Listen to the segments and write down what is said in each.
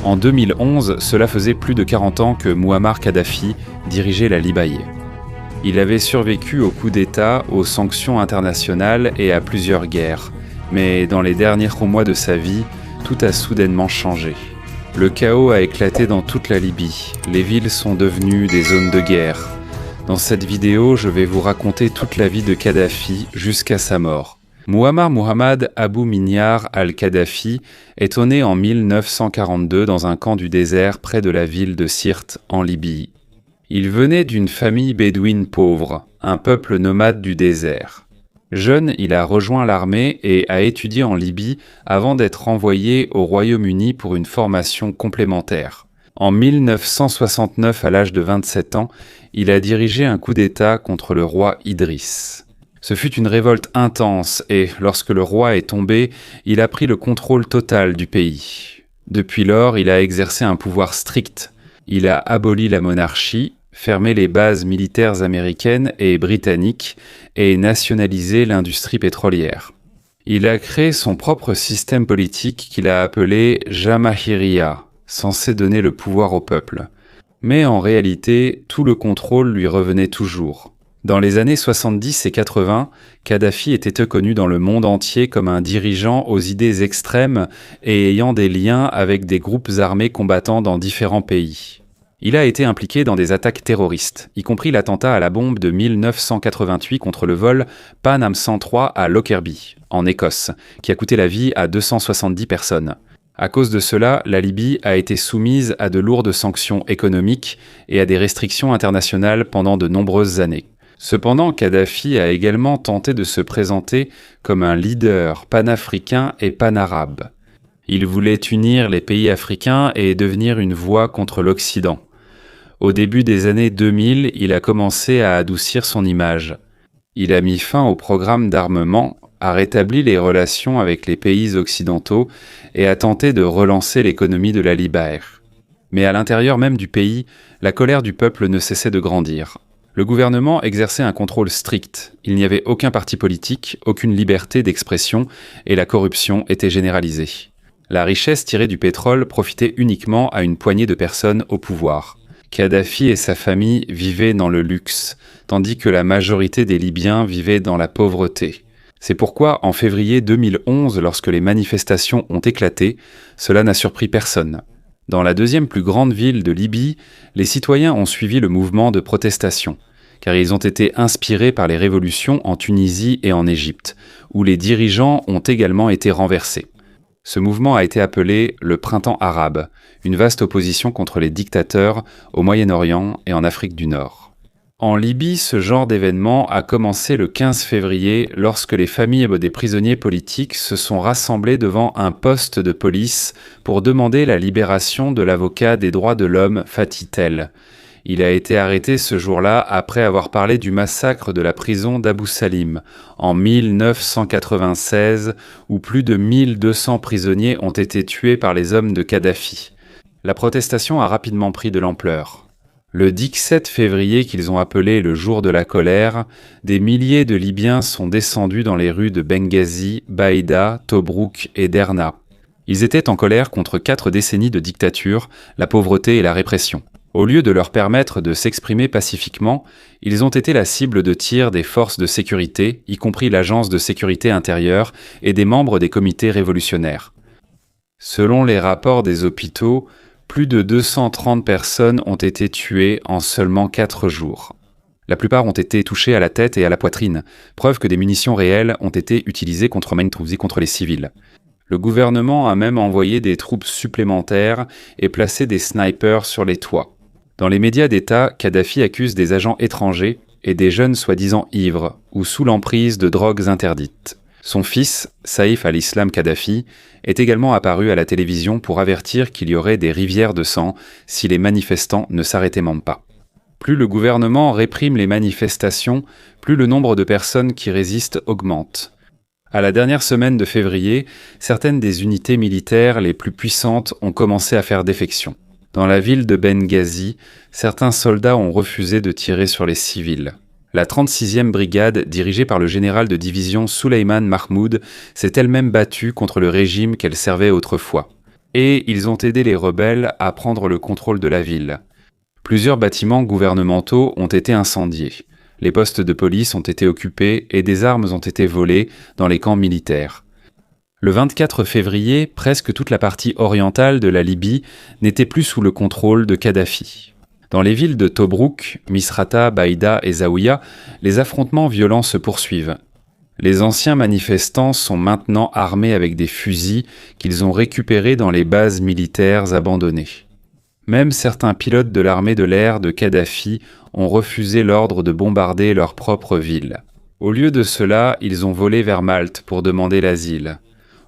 En 2011, cela faisait plus de 40 ans que Mouammar Kadhafi dirigeait la Libye. Il avait survécu au coup d'État, aux sanctions internationales et à plusieurs guerres. Mais dans les derniers mois de sa vie, tout a soudainement changé. Le chaos a éclaté dans toute la Libye. Les villes sont devenues des zones de guerre. Dans cette vidéo, je vais vous raconter toute la vie de Kadhafi jusqu'à sa mort. Mouammar Mohammad Abou Minyar al-Kadhafi est né en 1942 dans un camp du désert près de la ville de Sirte, en Libye. Il venait d'une famille bédouine pauvre, un peuple nomade du désert. Jeune, il a rejoint l'armée et a étudié en Libye avant d'être envoyé au Royaume-Uni pour une formation complémentaire. En 1969, à l'âge de 27 ans, il a dirigé un coup d'État contre le roi Idriss. Ce fut une révolte intense et, lorsque le roi est tombé, il a pris le contrôle total du pays. Depuis lors, il a exercé un pouvoir strict. Il a aboli la monarchie, fermé les bases militaires américaines et britanniques et nationalisé l'industrie pétrolière. Il a créé son propre système politique qu'il a appelé Jamahiriya, censé donner le pouvoir au peuple. Mais en réalité, tout le contrôle lui revenait toujours. Dans les années 70 et 80, Kadhafi était connu dans le monde entier comme un dirigeant aux idées extrêmes et ayant des liens avec des groupes armés combattant dans différents pays. Il a été impliqué dans des attaques terroristes, y compris l'attentat à la bombe de 1988 contre le vol Pan Am 103 à Lockerbie, en Écosse, qui a coûté la vie à 270 personnes. À cause de cela, la Libye a été soumise à de lourdes sanctions économiques et à des restrictions internationales pendant de nombreuses années. Cependant, Kadhafi a également tenté de se présenter comme un leader panafricain et panarabe. Il voulait unir les pays africains et devenir une voix contre l'Occident. Au début des années 2000, il a commencé à adoucir son image. Il a mis fin au programme d'armement, a rétabli les relations avec les pays occidentaux et a tenté de relancer l'économie de la Libye. Mais à l'intérieur même du pays, la colère du peuple ne cessait de grandir. Le gouvernement exerçait un contrôle strict. Il n'y avait aucun parti politique, aucune liberté d'expression et la corruption était généralisée. La richesse tirée du pétrole profitait uniquement à une poignée de personnes au pouvoir. Kadhafi et sa famille vivaient dans le luxe, tandis que la majorité des Libyens vivaient dans la pauvreté. C'est pourquoi, en février 2011, lorsque les manifestations ont éclaté, cela n'a surpris personne. Dans la deuxième plus grande ville de Libye, les citoyens ont suivi le mouvement de protestation, car ils ont été inspirés par les révolutions en Tunisie et en Égypte, où les dirigeants ont également été renversés. Ce mouvement a été appelé le Printemps arabe, une vaste opposition contre les dictateurs au Moyen-Orient et en Afrique du Nord. En Libye, ce genre d'événement a commencé le 15 février lorsque les familles des prisonniers politiques se sont rassemblées devant un poste de police pour demander la libération de l'avocat des droits de l'homme Fatih Tel. Il a été arrêté ce jour-là après avoir parlé du massacre de la prison d'Abu Salim en 1996 où plus de 1200 prisonniers ont été tués par les hommes de Kadhafi. La protestation a rapidement pris de l'ampleur. Le 17 février qu'ils ont appelé le jour de la colère, des milliers de Libyens sont descendus dans les rues de Benghazi, Baïda, Tobrouk et Derna. Ils étaient en colère contre 4 décennies de dictature, la pauvreté et la répression. Au lieu de leur permettre de s'exprimer pacifiquement, ils ont été la cible de tirs des forces de sécurité, y compris l'agence de sécurité intérieure et des membres des comités révolutionnaires. Selon les rapports des hôpitaux, plus de 230 personnes ont été tuées en seulement 4 jours. La plupart ont été touchés à la tête et à la poitrine, preuve que des munitions réelles ont été utilisées contre Maintrouzi, contre les civils. Le gouvernement a même envoyé des troupes supplémentaires et placé des snipers sur les toits. Dans les médias d'État, Kadhafi accuse des agents étrangers et des jeunes soi-disant ivres ou sous l'emprise de drogues interdites. Son fils, Saïf al-Islam Kadhafi, est également apparu à la télévision pour avertir qu'il y aurait des rivières de sang si les manifestants ne s'arrêtaient même pas. Plus le gouvernement réprime les manifestations, plus le nombre de personnes qui résistent augmente. À la dernière semaine de février, certaines des unités militaires les plus puissantes ont commencé à faire défection. Dans la ville de Benghazi, certains soldats ont refusé de tirer sur les civils. La 36e brigade, dirigée par le général de division Souleymane Mahmoud, s'est elle-même battue contre le régime qu'elle servait autrefois. et ils ont aidé les rebelles à prendre le contrôle de la ville. Plusieurs bâtiments gouvernementaux ont été incendiés. Les postes de police ont été occupés et des armes ont été volées dans les camps militaires. Le 24 février, presque toute la partie orientale de la Libye n'était plus sous le contrôle de Kadhafi. Dans les villes de Tobrouk, Misrata, Baïda et Zaouïa, les affrontements violents se poursuivent. Les anciens manifestants sont maintenant armés avec des fusils qu'ils ont récupérés dans les bases militaires abandonnées. Même certains pilotes de l'armée de l'air de Kadhafi ont refusé l'ordre de bombarder leur propre ville. Au lieu de cela, ils ont volé vers Malte pour demander l'asile.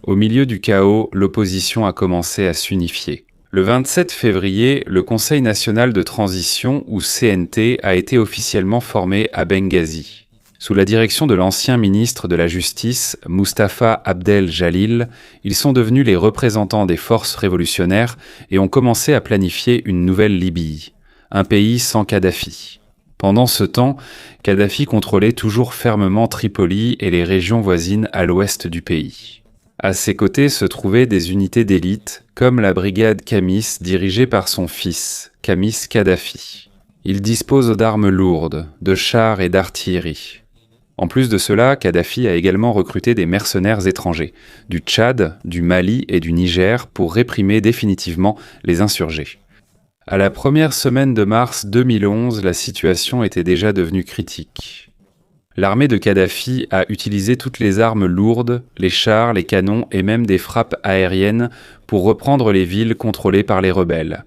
Au milieu du chaos, l'opposition a commencé à s'unifier. Le 27 février, le Conseil national de transition, ou CNT, a été officiellement formé à Benghazi. Sous la direction de l'ancien ministre de la Justice, Mustafa Abdel Jalil, ils sont devenus les représentants des forces révolutionnaires et ont commencé à planifier une nouvelle Libye, un pays sans Kadhafi. Pendant ce temps, Kadhafi contrôlait toujours fermement Tripoli et les régions voisines à l'ouest du pays. À ses côtés se trouvaient des unités d'élite, comme la brigade Kamis dirigée par son fils, Kamis Kadhafi. Il dispose d'armes lourdes, de chars et d'artillerie. En plus de cela, Kadhafi a également recruté des mercenaires étrangers, du Tchad, du Mali et du Niger pour réprimer définitivement les insurgés. À la première semaine de mars 2011, la situation était déjà devenue critique. L'armée de Kadhafi a utilisé toutes les armes lourdes, les chars, les canons et même des frappes aériennes pour reprendre les villes contrôlées par les rebelles.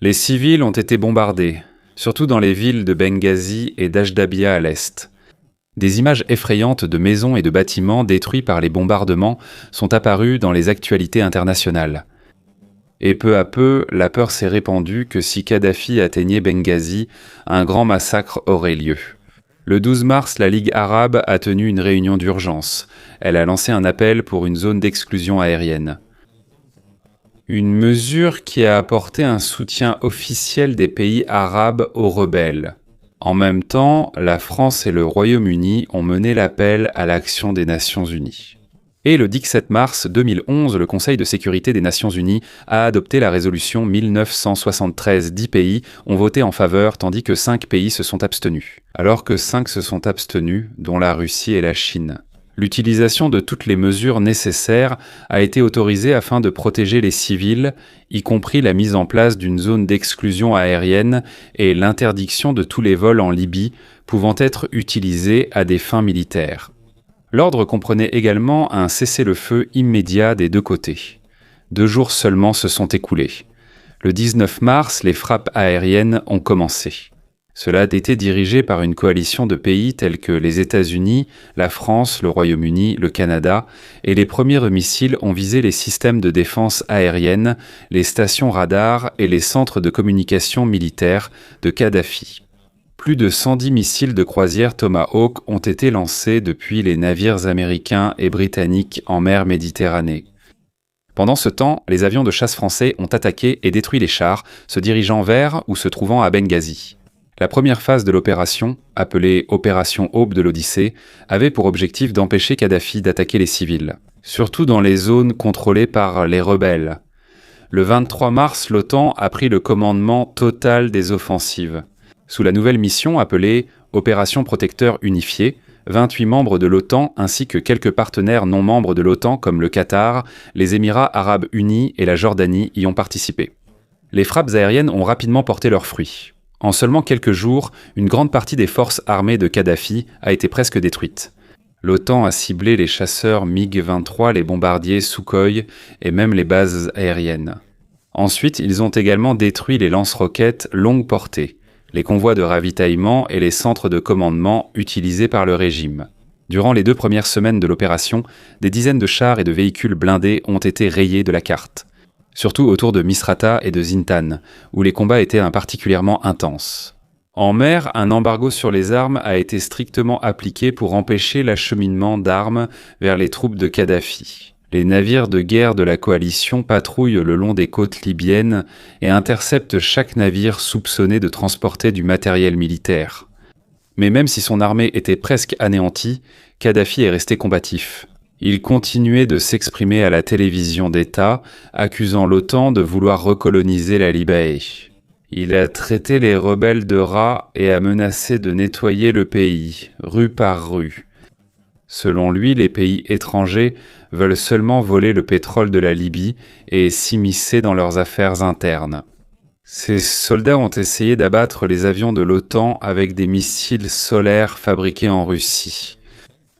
Les civils ont été bombardés, surtout dans les villes de Benghazi et d'Ajdabia à l'est. Des images effrayantes de maisons et de bâtiments détruits par les bombardements sont apparues dans les actualités internationales. Et peu à peu, la peur s'est répandue que si Kadhafi atteignait Benghazi, un grand massacre aurait lieu. Le 12 mars, la Ligue arabe a tenu une réunion d'urgence. Elle a lancé un appel pour une zone d'exclusion aérienne. Une mesure qui a apporté un soutien officiel des pays arabes aux rebelles. En même temps, la France et le Royaume-Uni ont mené l'appel à l'action des Nations Unies. Et le 17 mars 2011, le Conseil de sécurité des Nations Unies a adopté la résolution 1973. 10 pays ont voté en faveur, tandis que 5 pays se sont abstenus. Alors que 5 se sont abstenus, dont la Russie et la Chine. L'utilisation de toutes les mesures nécessaires a été autorisée afin de protéger les civils, y compris la mise en place d'une zone d'exclusion aérienne et l'interdiction de tous les vols en Libye pouvant être utilisés à des fins militaires. L'ordre comprenait également un cessez-le-feu immédiat des deux côtés. 2 jours seulement se sont écoulés. Le 19 mars, les frappes aériennes ont commencé. Cela a été dirigé par une coalition de pays tels que les États-Unis, la France, le Royaume-Uni, le Canada, et les premiers missiles ont visé les systèmes de défense aérienne, les stations radars et les centres de communication militaire de Kadhafi. Plus de 110 missiles de croisière Tomahawk ont été lancés depuis les navires américains et britanniques en mer Méditerranée. Pendant ce temps, les avions de chasse français ont attaqué et détruit les chars, se dirigeant vers ou se trouvant à Benghazi. La première phase de l'opération, appelée Opération Aube de l'Odyssée, avait pour objectif d'empêcher Kadhafi d'attaquer les civils, surtout dans les zones contrôlées par les rebelles. Le 23 mars, l'OTAN a pris le commandement total des offensives. Sous la nouvelle mission appelée Opération Protecteur Unifié, 28 membres de l'OTAN ainsi que quelques partenaires non membres de l'OTAN comme le Qatar, les Émirats arabes unis et la Jordanie y ont participé. Les frappes aériennes ont rapidement porté leurs fruits. En seulement quelques jours, une grande partie des forces armées de Kadhafi a été presque détruite. L'OTAN a ciblé les chasseurs MiG-23, les bombardiers Sukhoi et même les bases aériennes. Ensuite, ils ont également détruit les lance-roquettes longue portée, les convois de ravitaillement et les centres de commandement utilisés par le régime. Durant les 2 premières semaines de l'opération, des dizaines de chars et de véhicules blindés ont été rayés de la carte. Surtout autour de Misrata et de Zintan, où les combats étaient particulièrement intenses. En mer, un embargo sur les armes a été strictement appliqué pour empêcher l'acheminement d'armes vers les troupes de Kadhafi. Les navires de guerre de la coalition patrouillent le long des côtes libyennes et interceptent chaque navire soupçonné de transporter du matériel militaire. Mais même si son armée était presque anéantie, Kadhafi est resté combatif. Il continuait de s'exprimer à la télévision d'État, accusant l'OTAN de vouloir recoloniser la Libaye. Il a traité les rebelles de rats et a menacé de nettoyer le pays, rue par rue. Selon lui, les pays étrangers veulent seulement voler le pétrole de la Libye et s'immiscer dans leurs affaires internes. Ces soldats ont essayé d'abattre les avions de l'OTAN avec des missiles solaires fabriqués en Russie.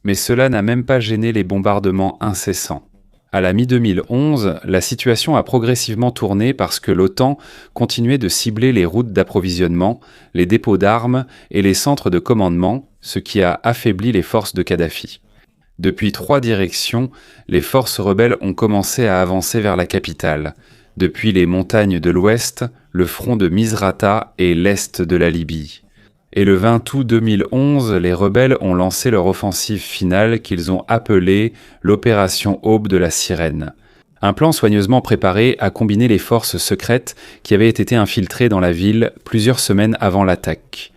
Mais cela n'a même pas gêné les bombardements incessants. À la mi-2011, la situation a progressivement tourné parce que l'OTAN continuait de cibler les routes d'approvisionnement, les dépôts d'armes et les centres de commandement, ce qui a affaibli les forces de Kadhafi. Depuis 3 directions, les forces rebelles ont commencé à avancer vers la capitale, depuis les montagnes de l'ouest, le front de Misrata et l'est de la Libye. Et le 20 août 2011, les rebelles ont lancé leur offensive finale qu'ils ont appelée l'opération Aube de la Sirène. Un plan soigneusement préparé a combiné les forces secrètes qui avaient été infiltrées dans la ville plusieurs semaines avant l'attaque.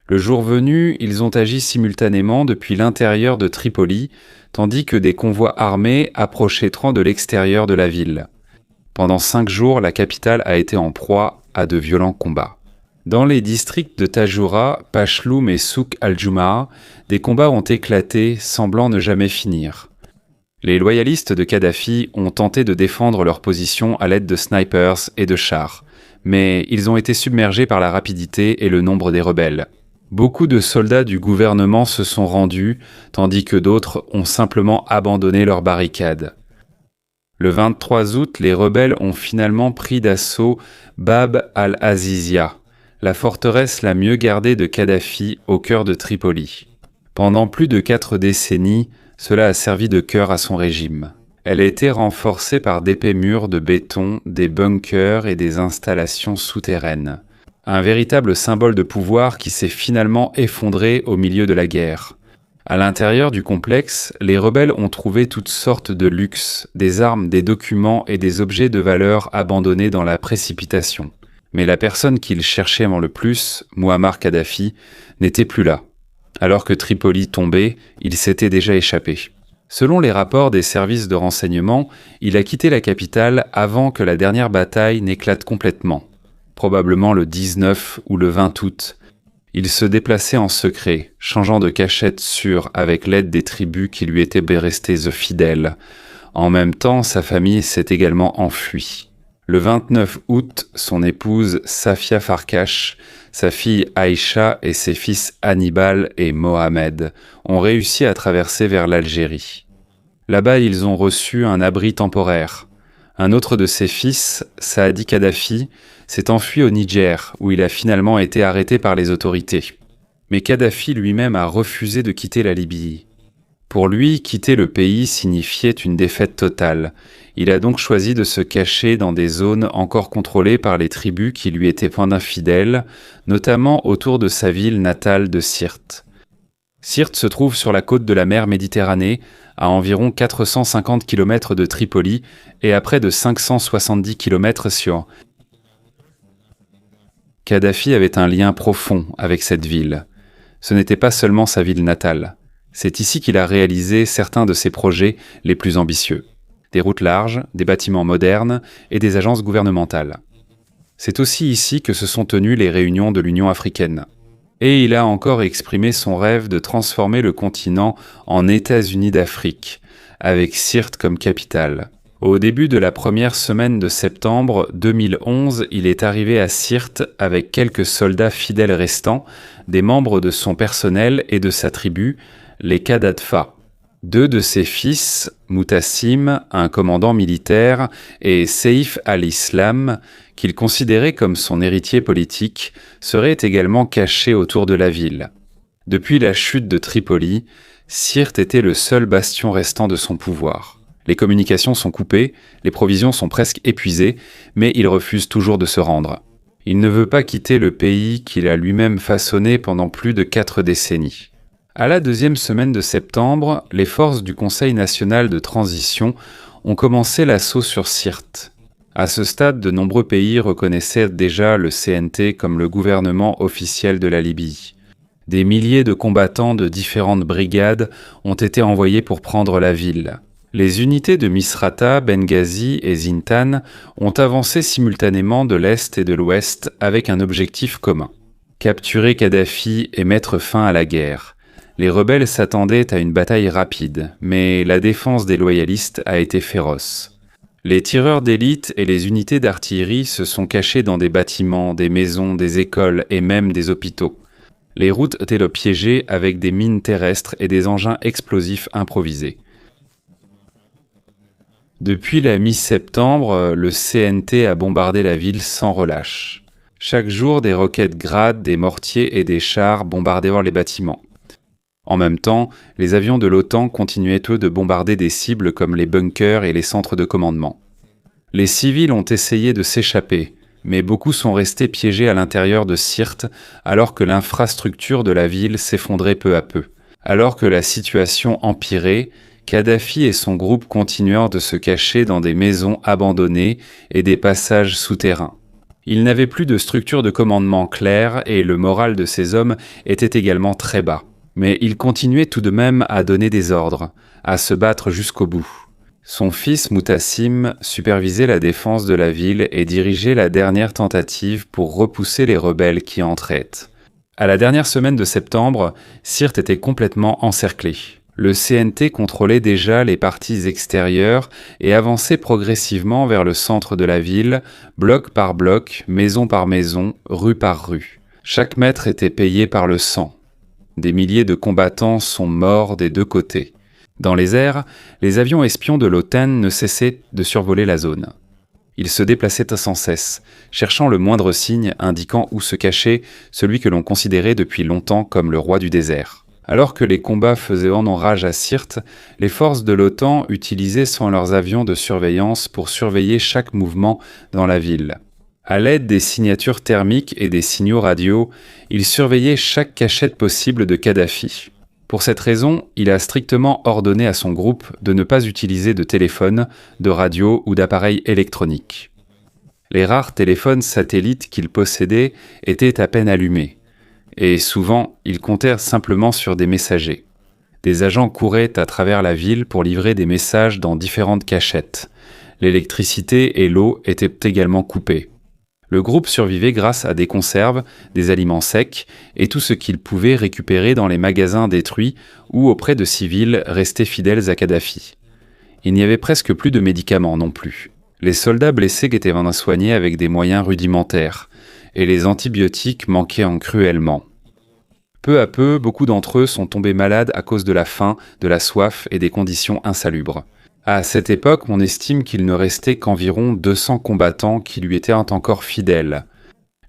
Le jour venu, ils ont agi simultanément depuis l'intérieur de Tripoli, tandis que des convois armés approchaient de l'extérieur de la ville. Pendant 5 jours, la capitale a été en proie à de violents combats. Dans les districts de Tajoura, Pachloum et Souk al-Jumaa, des combats ont éclaté, semblant ne jamais finir. Les loyalistes de Kadhafi ont tenté de défendre leur position à l'aide de snipers et de chars, mais ils ont été submergés par la rapidité et le nombre des rebelles. Beaucoup de soldats du gouvernement se sont rendus, tandis que d'autres ont simplement abandonné leurs barricades. Le 23 août, les rebelles ont finalement pris d'assaut Bab al-Azizia, la forteresse la mieux gardée de Kadhafi au cœur de Tripoli. Pendant plus de 4 décennies, cela a servi de cœur à son régime. Elle a été renforcée par d'épais murs de béton, des bunkers et des installations souterraines. Un véritable symbole de pouvoir qui s'est finalement effondré au milieu de la guerre. À l'intérieur du complexe, les rebelles ont trouvé toutes sortes de luxes, des armes, des documents et des objets de valeur abandonnés dans la précipitation. Mais la personne qu'ils cherchaient le plus, Mouammar Kadhafi, n'était plus là. Alors que Tripoli tombait, il s'était déjà échappé. Selon les rapports des services de renseignement, il a quitté la capitale avant que la dernière bataille n'éclate complètement, probablement le 19 ou le 20 août. Il se déplaçait en secret, changeant de cachette sûre avec l'aide des tribus qui lui étaient restées fidèles. En même temps, sa famille s'est également enfuie. Le 29 août, son épouse Safia Farkash, sa fille Aïcha et ses fils Hannibal et Mohamed ont réussi à traverser vers l'Algérie. Là-bas, ils ont reçu un abri temporaire. Un autre de ses fils, Saadi Kadhafi, s'est enfui au Niger, où il a finalement été arrêté par les autorités. Mais Kadhafi lui-même a refusé de quitter la Libye. Pour lui, quitter le pays signifiait une défaite totale. Il a donc choisi de se cacher dans des zones encore contrôlées par les tribus qui lui étaient point infidèles, notamment autour de sa ville natale de Sirte. Sirte se trouve sur la côte de la mer Méditerranée, à environ 450 km de Tripoli et à près de 570 km sur. Kadhafi avait un lien profond avec cette ville. Ce n'était pas seulement sa ville natale. C'est ici qu'il a réalisé certains de ses projets les plus ambitieux. Des routes larges, des bâtiments modernes et des agences gouvernementales. C'est aussi ici que se sont tenues les réunions de l'Union africaine. Et il a encore exprimé son rêve de transformer le continent en États-Unis d'Afrique, avec Sirte comme capitale. Au début de la première semaine de septembre 2011, il est arrivé à Sirte avec quelques soldats fidèles restants, des membres de son personnel et de sa tribu, les Kadadfa. 2 de ses fils, Mutassim, un commandant militaire, et Seif al-Islam, qu'il considérait comme son héritier politique, seraient également cachés autour de la ville. Depuis la chute de Tripoli, Sirte était le seul bastion restant de son pouvoir. Les communications sont coupées, les provisions sont presque épuisées, mais il refuse toujours de se rendre. Il ne veut pas quitter le pays qu'il a lui-même façonné pendant plus de 4 décennies. À la 2e semaine de septembre, les forces du Conseil national de transition ont commencé l'assaut sur Sirte. À ce stade, de nombreux pays reconnaissaient déjà le CNT comme le gouvernement officiel de la Libye. Des milliers de combattants de différentes brigades ont été envoyés pour prendre la ville. Les unités de Misrata, Benghazi et Zintan ont avancé simultanément de l'Est et de l'Ouest avec un objectif commun: capturer Kadhafi et mettre fin à la guerre. Les rebelles s'attendaient à une bataille rapide, mais la défense des loyalistes a été féroce. Les tireurs d'élite et les unités d'artillerie se sont cachés dans des bâtiments, des maisons, des écoles et même des hôpitaux. Les routes étaient piégées avec des mines terrestres et des engins explosifs improvisés. Depuis la mi-septembre, le CNT a bombardé la ville sans relâche. Chaque jour, des roquettes Grad, des mortiers et des chars bombardaient les bâtiments. En même temps, les avions de l'OTAN continuaient eux de bombarder des cibles comme les bunkers et les centres de commandement. Les civils ont essayé de s'échapper, mais beaucoup sont restés piégés à l'intérieur de Sirte alors que l'infrastructure de la ville s'effondrait peu à peu. Alors que la situation empirait, Kadhafi et son groupe continuèrent de se cacher dans des maisons abandonnées et des passages souterrains. Ils n'avaient plus de structure de commandement claire et le moral de ces hommes était également très bas. Mais il continuait tout de même à donner des ordres, à se battre jusqu'au bout. Son fils Mutassim supervisait la défense de la ville et dirigeait la dernière tentative pour repousser les rebelles qui entraient. À la dernière semaine de septembre, Sirte était complètement encerclée. Le CNT contrôlait déjà les parties extérieures et avançait progressivement vers le centre de la ville, bloc par bloc, maison par maison, rue par rue. Chaque mètre était payé par le sang. Des milliers de combattants sont morts des deux côtés. Dans les airs, les avions espions de l'OTAN ne cessaient de survoler la zone. Ils se déplaçaient sans cesse, cherchant le moindre signe indiquant où se cachait celui que l'on considérait depuis longtemps comme le roi du désert. Alors que les combats faisaient rage à Sirte, les forces de l'OTAN utilisaient leurs avions de surveillance pour surveiller chaque mouvement dans la ville. À l'aide des signatures thermiques et des signaux radio, ils surveillaient chaque cachette possible de Kadhafi. Pour cette raison, il a strictement ordonné à son groupe de ne pas utiliser de téléphone, de radio ou d'appareils électroniques. Les rares téléphones satellites qu'il possédait étaient à peine allumés, et souvent, ils comptèrent simplement sur des messagers. Des agents couraient à travers la ville pour livrer des messages dans différentes cachettes. L'électricité et l'eau étaient également coupées. Le groupe survivait grâce à des conserves, des aliments secs et tout ce qu'il pouvait récupérer dans les magasins détruits ou auprès de civils restés fidèles à Kadhafi. Il n'y avait presque plus de médicaments non plus. Les soldats blessés étaient soignés avec des moyens rudimentaires et les antibiotiques manquaient cruellement. Peu à peu, beaucoup d'entre eux sont tombés malades à cause de la faim, de la soif et des conditions insalubres. À cette époque, on estime qu'il ne restait qu'environ 200 combattants qui lui étaient encore fidèles.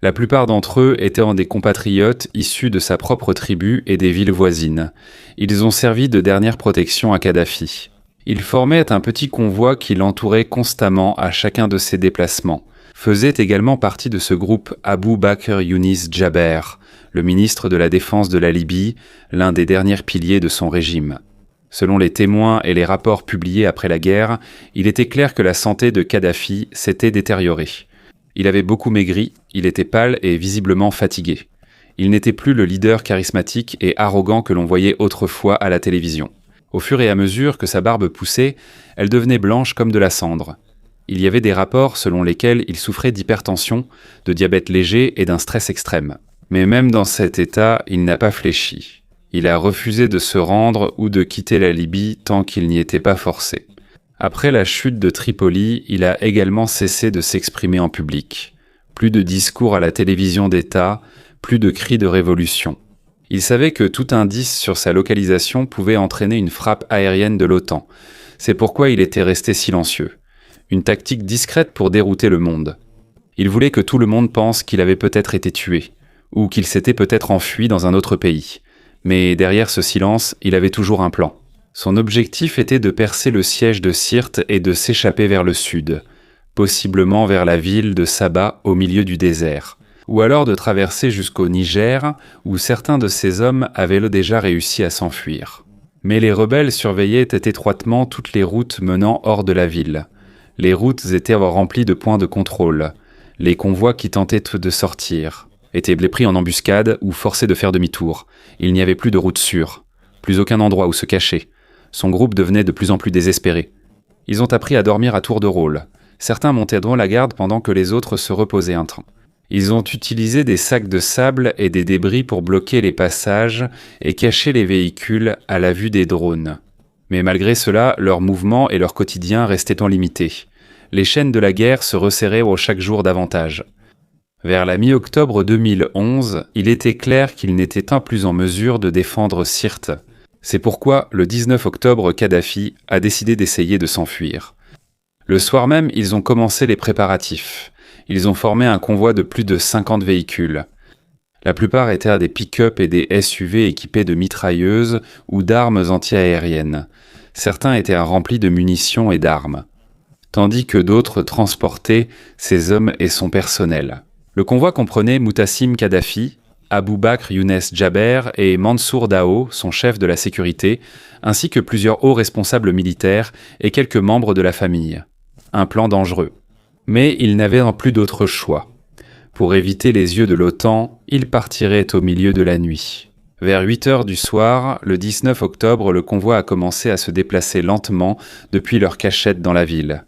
La plupart d'entre eux étaient des compatriotes issus de sa propre tribu et des villes voisines. Ils ont servi de dernière protection à Kadhafi. Ils formaient un petit convoi qui l'entourait constamment à chacun de ses déplacements. Faisait également partie de ce groupe Abu Bakr Yunis Jaber, le ministre de la Défense de la Libye, l'un des derniers piliers de son régime. Selon les témoins et les rapports publiés après la guerre, il était clair que la santé de Kadhafi s'était détériorée. Il avait beaucoup maigri, il était pâle et visiblement fatigué. Il n'était plus le leader charismatique et arrogant que l'on voyait autrefois à la télévision. Au fur et à mesure que sa barbe poussait, elle devenait blanche comme de la cendre. Il y avait des rapports selon lesquels il souffrait d'hypertension, de diabète léger et d'un stress extrême. Mais même dans cet état, il n'a pas fléchi. Il a refusé de se rendre ou de quitter la Libye tant qu'il n'y était pas forcé. Après la chute de Tripoli, il a également cessé de s'exprimer en public. Plus de discours à la télévision d'État, plus de cris de révolution. Il savait que tout indice sur sa localisation pouvait entraîner une frappe aérienne de l'OTAN. C'est pourquoi il était resté silencieux. Une tactique discrète pour dérouter le monde. Il voulait que tout le monde pense qu'il avait peut-être été tué, ou qu'il s'était peut-être enfui dans un autre pays. Mais derrière ce silence, il avait toujours un plan. Son objectif était de percer le siège de Sirte et de s'échapper vers le sud, possiblement vers la ville de Saba au milieu du désert, ou alors de traverser jusqu'au Niger, où certains de ses hommes avaient déjà réussi à s'enfuir. Mais les rebelles surveillaient étroitement toutes les routes menant hors de la ville. Les routes étaient remplies de points de contrôle. Les convois qui tentaient de sortir étaient pris en embuscade ou forcés de faire demi-tour. Il n'y avait plus de route sûre, plus aucun endroit où se cacher. Son groupe devenait de plus en plus désespéré. Ils ont appris à dormir à tour de rôle. Certains montaient dans la garde pendant que les autres se reposaient un temps. Ils ont utilisé des sacs de sable et des débris pour bloquer les passages et cacher les véhicules à la vue des drones. Mais malgré cela, leurs mouvements et leur quotidien restaient limités. Les chaînes de la guerre se resserraient chaque jour davantage. Vers la mi-octobre 2011, il était clair qu'ils n'étaient pas plus en mesure de défendre Sirte. C'est pourquoi, le 19 octobre, Kadhafi a décidé d'essayer de s'enfuir. Le soir même, ils ont commencé les préparatifs. Ils ont formé un convoi de plus de 50 véhicules. La plupart étaient des pick-up et des SUV équipés de mitrailleuses ou d'armes anti-aériennes. Certains étaient remplis de munitions et d'armes, tandis que d'autres transportaient ses hommes et son personnel. Le convoi comprenait Mutassim Kadhafi, Abou Bakr Younes Jaber et Mansour Dao, son chef de la sécurité, ainsi que plusieurs hauts responsables militaires et quelques membres de la famille. Un plan dangereux. Mais ils n'avaient plus d'autre choix. Pour éviter les yeux de l'OTAN, ils partiraient au milieu de la nuit. Vers 8 heures du soir, le 19 octobre, le convoi a commencé à se déplacer lentement depuis leur cachette dans la ville.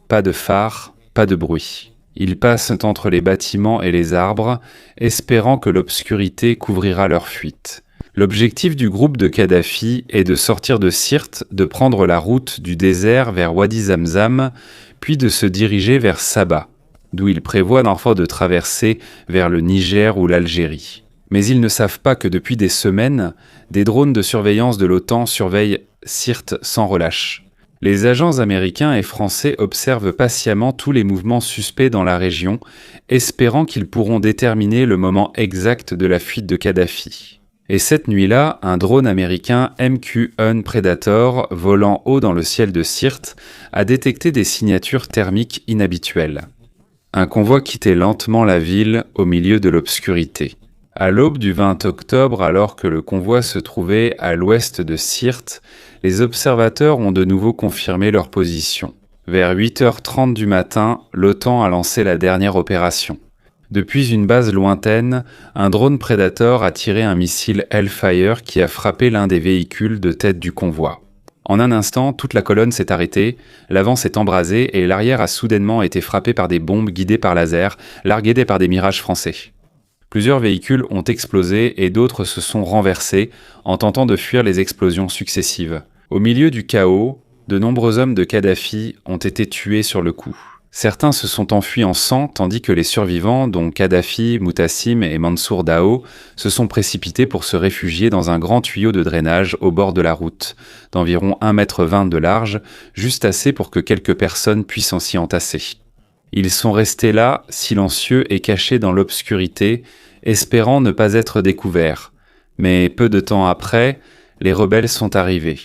Pas de phare, pas de bruit. Ils passent entre les bâtiments et les arbres, espérant que l'obscurité couvrira leur fuite. L'objectif du groupe de Kadhafi est de sortir de Sirte, de prendre la route du désert vers Wadi Zamzam, puis de se diriger vers Saba, d'où ils prévoient enfin de traverser vers le Niger ou l'Algérie. Mais ils ne savent pas que depuis des semaines, des drones de surveillance de l'OTAN surveillent Sirte sans relâche. Les agents américains et français observent patiemment tous les mouvements suspects dans la région, espérant qu'ils pourront déterminer le moment exact de la fuite de Kadhafi. Et cette nuit-là, un drone américain MQ-1 Predator, volant haut dans le ciel de Sirte, a détecté des signatures thermiques inhabituelles. Un convoi quittait lentement la ville au milieu de l'obscurité. À l'aube du 20 octobre, alors que le convoi se trouvait à l'ouest de Sirte, les observateurs ont de nouveau confirmé leur position. Vers 8h30 du matin, l'OTAN a lancé la dernière opération. Depuis une base lointaine, un drone Predator a tiré un missile Hellfire qui a frappé l'un des véhicules de tête du convoi. En un instant, toute la colonne s'est arrêtée, l'avant s'est embrasé et l'arrière a soudainement été frappé par des bombes guidées par laser, larguées par des Mirage français. Plusieurs véhicules ont explosé et d'autres se sont renversés en tentant de fuir les explosions successives. Au milieu du chaos, de nombreux hommes de Kadhafi ont été tués sur le coup. Certains se sont enfuis en sang, tandis que les survivants, dont Kadhafi, Mutassim et Mansour Dao, se sont précipités pour se réfugier dans un grand tuyau de drainage au bord de la route, d'environ 1,20 m de large, juste assez pour que quelques personnes puissent s'y entasser. Ils sont restés là, silencieux et cachés dans l'obscurité, espérant ne pas être découverts. Mais peu de temps après, les rebelles sont arrivés.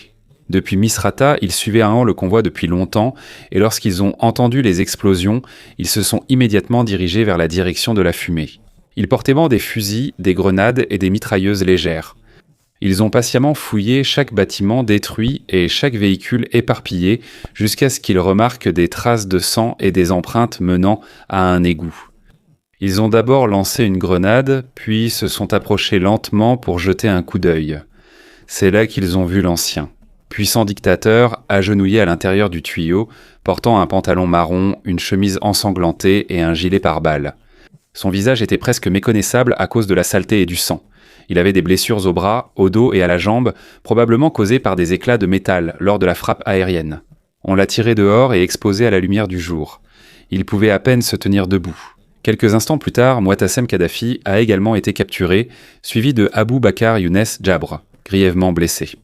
Depuis Misrata, ils suivaient à an le convoi depuis longtemps, et lorsqu'ils ont entendu les explosions, ils se sont immédiatement dirigés vers la direction de la fumée. Ils portaient des fusils, des grenades et des mitrailleuses légères. Ils ont patiemment fouillé chaque bâtiment détruit et chaque véhicule éparpillé jusqu'à ce qu'ils remarquent des traces de sang et des empreintes menant à un égout. Ils ont d'abord lancé une grenade, puis se sont approchés lentement pour jeter un coup d'œil. C'est là qu'ils ont vu l'ancien. Puissant dictateur, agenouillé à l'intérieur du tuyau, portant un pantalon marron, une chemise ensanglantée et un gilet pare-balles. Son visage était presque méconnaissable à cause de la saleté et du sang. Il avait des blessures au bras, au dos et à la jambe, probablement causées par des éclats de métal lors de la frappe aérienne. On l'a tiré dehors et exposé à la lumière du jour. Il pouvait à peine se tenir debout. Quelques instants plus tard, Mutassim Kadhafi a également été capturé, suivi de Abou Bakr Younes Jaber, grièvement blessé.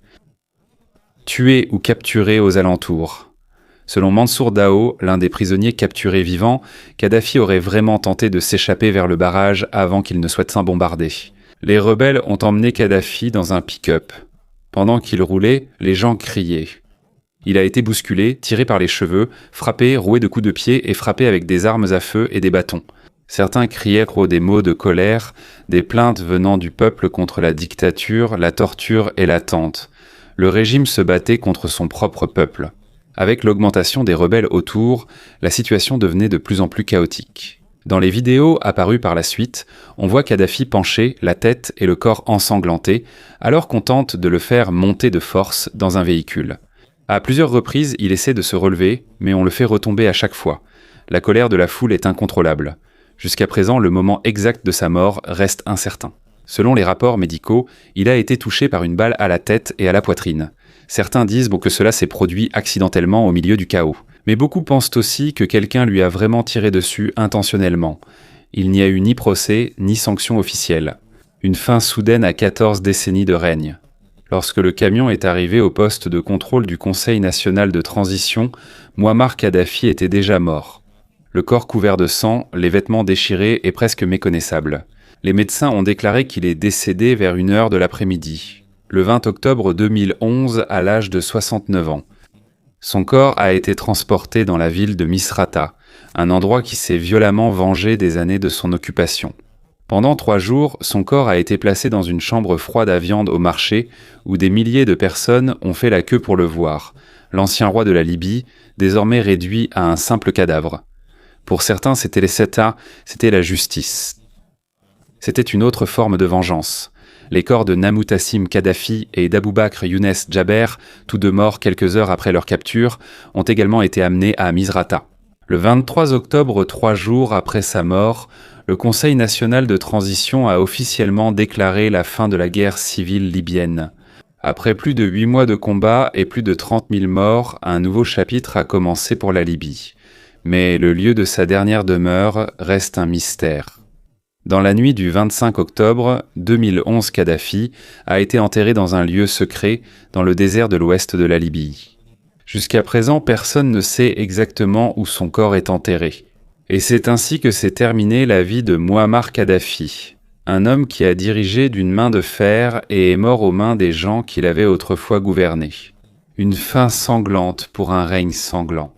Tué ou capturé aux alentours. Selon Mansour Dao, l'un des prisonniers capturés vivants, Kadhafi aurait vraiment tenté de s'échapper vers le barrage avant qu'il ne soit bombardé. Les rebelles ont emmené Kadhafi dans un pick-up. Pendant qu'il roulait, les gens criaient. Il a été bousculé, tiré par les cheveux, frappé, roué de coups de pied et frappé avec des armes à feu et des bâtons. Certains criaient des mots de colère, des plaintes venant du peuple contre la dictature, la torture et l'attente. Le régime se battait contre son propre peuple. Avec l'augmentation des rebelles autour, la situation devenait de plus en plus chaotique. Dans les vidéos apparues par la suite, on voit Kadhafi penché, la tête et le corps ensanglantés, alors qu'on tente de le faire monter de force dans un véhicule. À plusieurs reprises, il essaie de se relever, mais on le fait retomber à chaque fois. La colère de la foule est incontrôlable. Jusqu'à présent, le moment exact de sa mort reste incertain. Selon les rapports médicaux, il a été touché par une balle à la tête et à la poitrine. Certains disent que cela s'est produit accidentellement au milieu du chaos. Mais beaucoup pensent aussi que quelqu'un lui a vraiment tiré dessus intentionnellement. Il n'y a eu ni procès, ni sanction officielle. Une fin soudaine à 14 décennies de règne. Lorsque le camion est arrivé au poste de contrôle du Conseil national de transition, Mouammar Kadhafi était déjà mort. Le corps couvert de sang, les vêtements déchirés et presque méconnaissables. Les médecins ont déclaré qu'il est décédé vers 1h de l'après-midi, le 20 octobre 2011 à l'âge de 69 ans. Son corps a été transporté dans la ville de Misrata, un endroit qui s'est violemment vengé des années de son occupation. Pendant 3 jours, son corps a été placé dans une chambre froide à viande au marché où des milliers de personnes ont fait la queue pour le voir, l'ancien roi de la Libye, désormais réduit à un simple cadavre. Pour certains, c'était les Sétats, c'était la justice. C'était une autre forme de vengeance. Les corps de Namoutassim Kadhafi et d'Aboubakr Younes Djaber, tous deux morts quelques heures après leur capture, ont également été amenés à Misrata. Le 23 octobre, 3 jours après sa mort, le Conseil national de transition a officiellement déclaré la fin de la guerre civile libyenne. Après plus de 8 mois de combat et plus de 30 000 morts, un nouveau chapitre a commencé pour la Libye. Mais le lieu de sa dernière demeure reste un mystère. Dans la nuit du 25 octobre 2011, Kadhafi a été enterré dans un lieu secret dans le désert de l'ouest de la Libye. Jusqu'à présent, personne ne sait exactement où son corps est enterré. Et c'est ainsi que s'est terminée la vie de Mouammar Kadhafi, un homme qui a dirigé d'une main de fer et est mort aux mains des gens qu'il avait autrefois gouvernés. Une fin sanglante pour un règne sanglant.